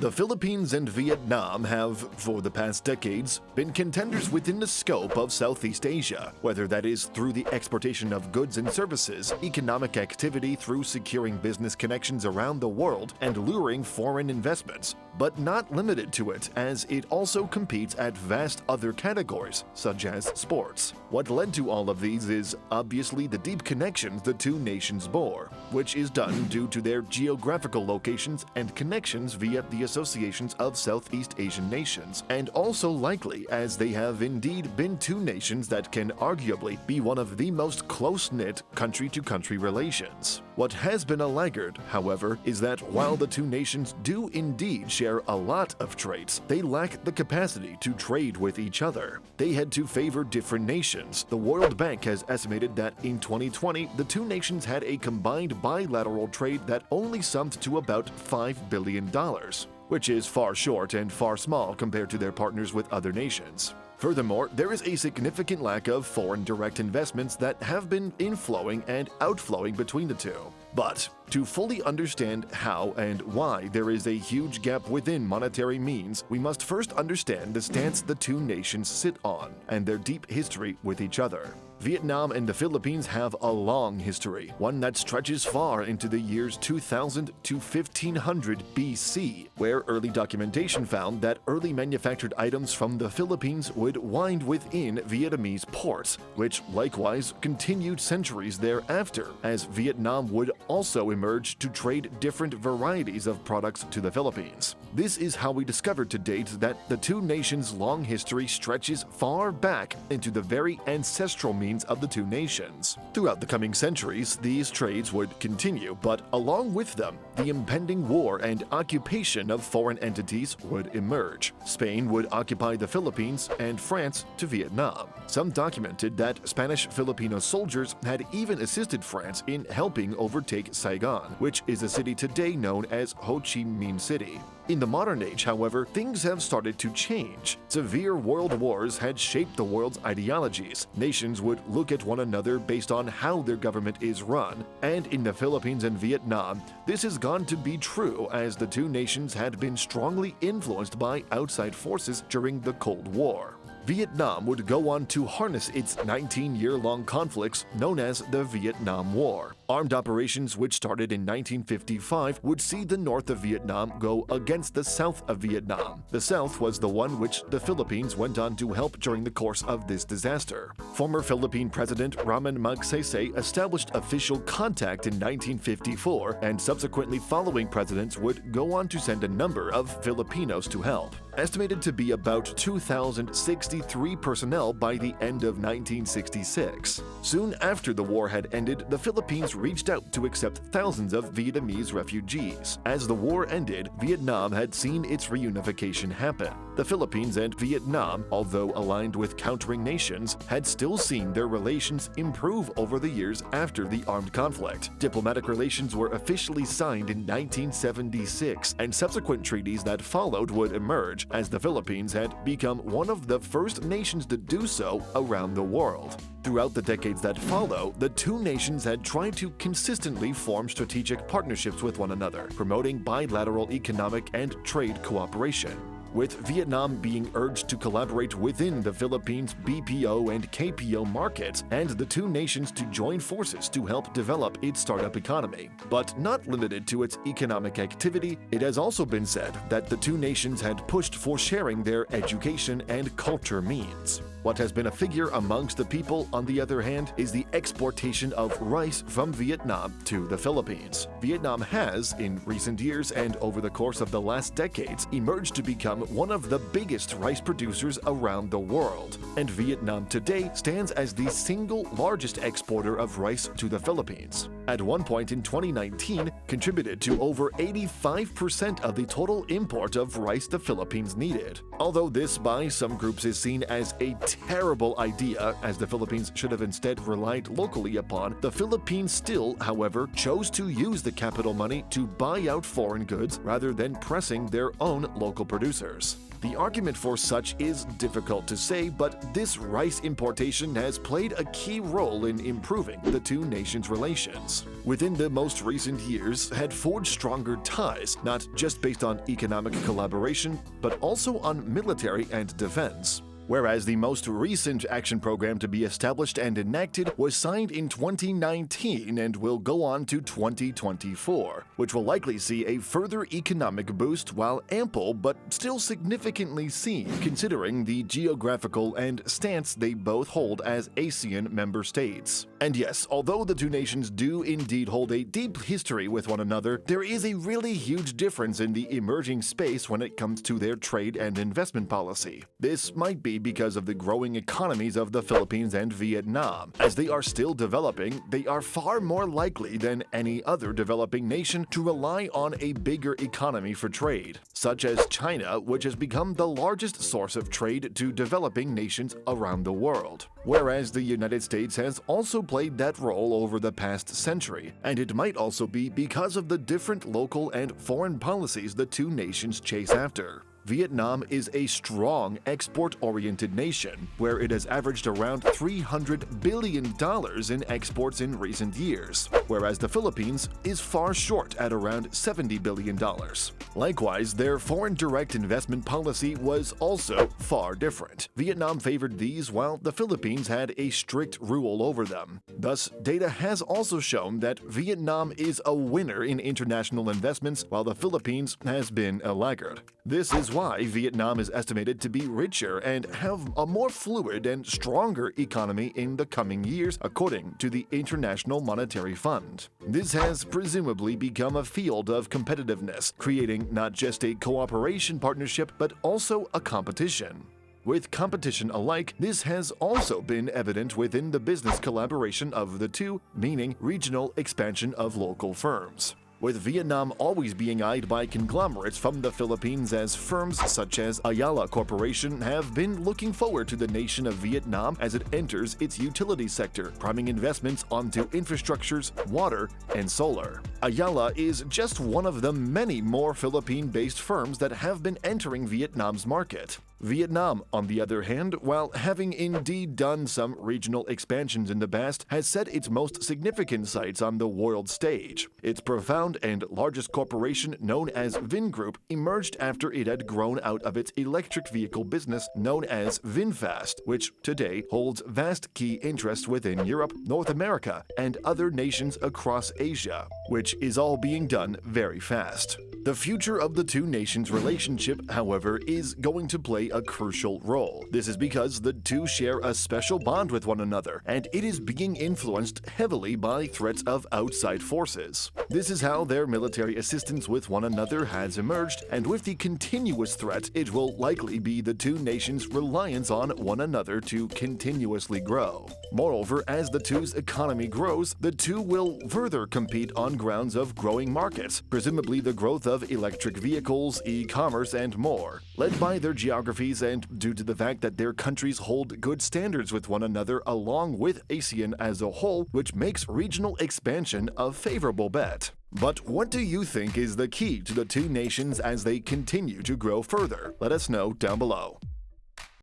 The Philippines and Vietnam have, for the past decades, been contenders within the scope of Southeast Asia, whether that is through the exportation of goods and services, economic activity through securing business connections around the world, and luring foreign investments, but not limited to it, as it also competes at vast other categories, such as sports. What led to all of these is obviously the deep connections the two nations bore, which is done due to their geographical locations and connections via the associations of Southeast Asian nations, and also likely as they have indeed been two nations that can arguably be one of the most close-knit country-to-country relations. What has been a laggard, however, is that while the two nations do indeed share a lot of traits, they lack the capacity to trade with each other. They had to favor different nations. The World Bank has estimated that in 2020, the two nations had a combined bilateral trade that only summed to about $5 billion, which is far short and far small compared to their partners with other nations. Furthermore, there is a significant lack of foreign direct investments that have been inflowing and outflowing between the two. But to fully understand how and why there is a huge gap within monetary means, we must first understand the stance the two nations sit on and their deep history with each other. Vietnam and the Philippines have a long history, one that stretches far into the years 2000 to 1500 BC, where early documentation found that early manufactured items from the Philippines would wind within Vietnamese ports, which likewise continued centuries thereafter, as Vietnam would also emerge to trade different varieties of products to the Philippines. This is how we discovered to date that the two nations' long history stretches far back into the very ancestral means of the two nations. Throughout the coming centuries, these trades would continue, but along with them, the impending war and occupation of foreign entities would emerge. Spain would occupy the Philippines and France to Vietnam. Some documented that Spanish-Filipino soldiers had even assisted France in helping overtake Saigon, which is a city today known as Ho Chi Minh City. In the modern age, however, things have started to change. Severe world wars had shaped the world's ideologies. Nations would look at one another based on how their government is run, and in the Philippines and Vietnam, this has gone to be true as the two nations had been strongly influenced by outside forces during the Cold War. Vietnam would go on to harness its 19-year-long conflicts known as the Vietnam War. Armed operations which started in 1955 would see the north of Vietnam go against the south of Vietnam. The south was the one which the Philippines went on to help during the course of this disaster. Former Philippine President Ramon Magsaysay established official contact in 1954, and subsequently following presidents would go on to send a number of Filipinos to help. Estimated to be about 2,063 personnel by the end of 1966. Soon after the war had ended, the Philippines reached out to accept thousands of Vietnamese refugees. As the war ended, Vietnam had seen its reunification happen. The Philippines and Vietnam, although aligned with countering nations, had still seen their relations improve over the years after the armed conflict. Diplomatic relations were officially signed in 1976, and subsequent treaties that followed would emerge, as the Philippines had become one of the first nations to do so around the world. Throughout the decades that follow, the two nations had tried to consistently form strategic partnerships with one another, promoting bilateral economic and trade cooperation, with Vietnam being urged to collaborate within the Philippines' BPO and KPO markets, and the two nations to join forces to help develop its startup economy. But not limited to its economic activity, it has also been said that the two nations had pushed for sharing their education and culture means. What has been a figure amongst the people, on the other hand, is the exportation of rice from Vietnam to the Philippines. Vietnam has, in recent years and over the course of the last decades, emerged to become one of the biggest rice producers around the world, and Vietnam today stands as the single largest exporter of rice to the Philippines. At one point in 2019, contributed to over 85% of the total import of rice the Philippines needed. Although this by some groups is seen as a terrible idea, as the Philippines should have instead relied locally upon, the Philippines still, however, chose to use the capital money to buy out foreign goods rather than pressing their own local producers. The argument for such is difficult to say, but this rice importation has played a key role in improving the two nations' relations. nations, within the most recent years, had forged stronger ties, not just based on economic collaboration, but also on military and defense. Whereas the most recent action program to be established and enacted was signed in 2019 and will go on to 2024, which will likely see a further economic boost while ample but still significantly seen considering the geographical and stance they both hold as ASEAN member states. And yes, although the two nations do indeed hold a deep history with one another, there is a really huge difference in the emerging space when it comes to their trade and investment policy. This might be because of the growing economies of the Philippines and Vietnam. As they are still developing, they are far more likely than any other developing nation to rely on a bigger economy for trade, such as China, which has become the largest source of trade to developing nations around the world. Whereas the United States has also played that role over the past century, and it might also be because of the different local and foreign policies the two nations chase after. Vietnam is a strong export-oriented nation, where it has averaged around $300 billion in exports in recent years, whereas the Philippines is far short at around $70 billion. Likewise, their foreign direct investment policy was also far different. Vietnam favored these while the Philippines had a strict rule over them. Thus, data has also shown that Vietnam is a winner in international investments while the Philippines has been a laggard. This is why Vietnam is estimated to be richer and have a more fluid and stronger economy in the coming years, according to the International Monetary Fund. This has presumably become a field of competitiveness, creating not just a cooperation partnership but also a competition. With competition alike, this has also been evident within the business collaboration of the two, meaning regional expansion of local firms, with Vietnam always being eyed by conglomerates from the Philippines, as firms such as Ayala Corporation have been looking forward to the nation of Vietnam as it enters its utility sector, priming investments onto infrastructures, water, and solar. Ayala is just one of the many more Philippine-based firms that have been entering Vietnam's market. Vietnam, on the other hand, while having indeed done some regional expansions in the past, has set its most significant sights on the world stage. Its profound and largest corporation, known as Vingroup, emerged after it had grown out of its electric vehicle business known as VinFast, which today holds vast key interests within Europe, North America, and other nations across Asia, which is all being done very fast. The future of the two nations' relationship, however, is going to play a crucial role. This is because the two share a special bond with one another, and it is being influenced heavily by threats of outside forces. This is how their military assistance with one another has emerged, and with the continuous threat, it will likely be the two nations' reliance on one another to continuously grow. Moreover, as the two's economy grows, the two will further compete on grounds of growing markets, presumably the growth of electric vehicles, e-commerce, and more. Led by their geographies and due to the fact that their countries hold good standards with one another along with ASEAN as a whole, which makes regional expansion a favorable bet. But what do you think is the key to the two nations as they continue to grow further? Let us know down below.